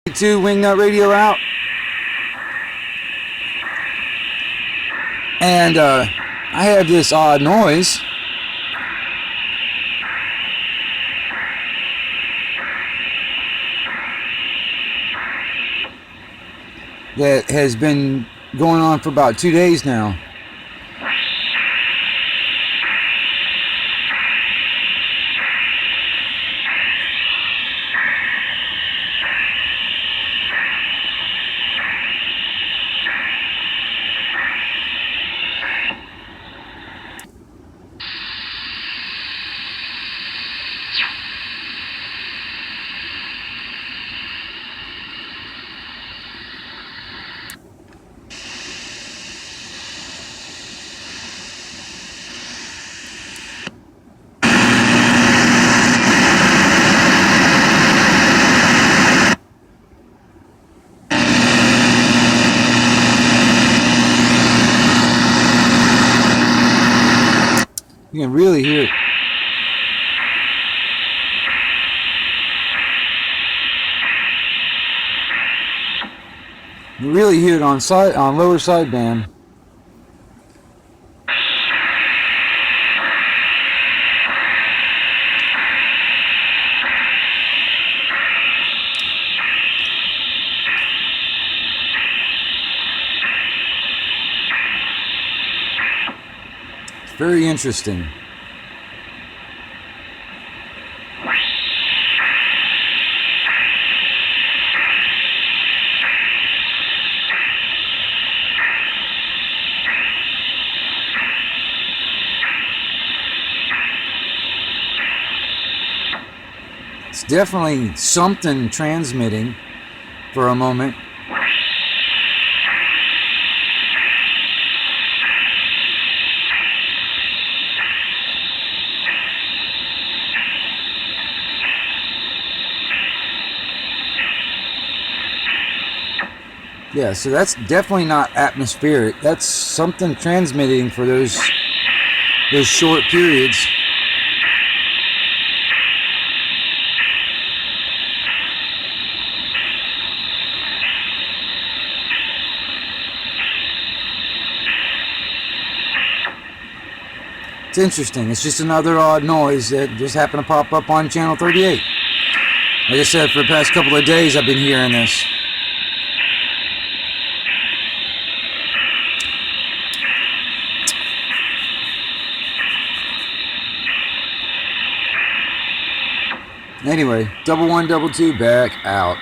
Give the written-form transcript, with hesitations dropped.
To Wingnut Radio out, and I have this odd noise that has been going on for about 2 days now. You can really hear it. You really hear it on lower sideband. Very interesting. It's definitely something transmitting for a moment. Yeah, so that's definitely not atmospheric. That's something transmitting for those short periods. It's interesting. It's just another odd noise that just happened to pop up on channel 38. Like I said, for the past couple of days I've been hearing this. Anyway, 1122 back out.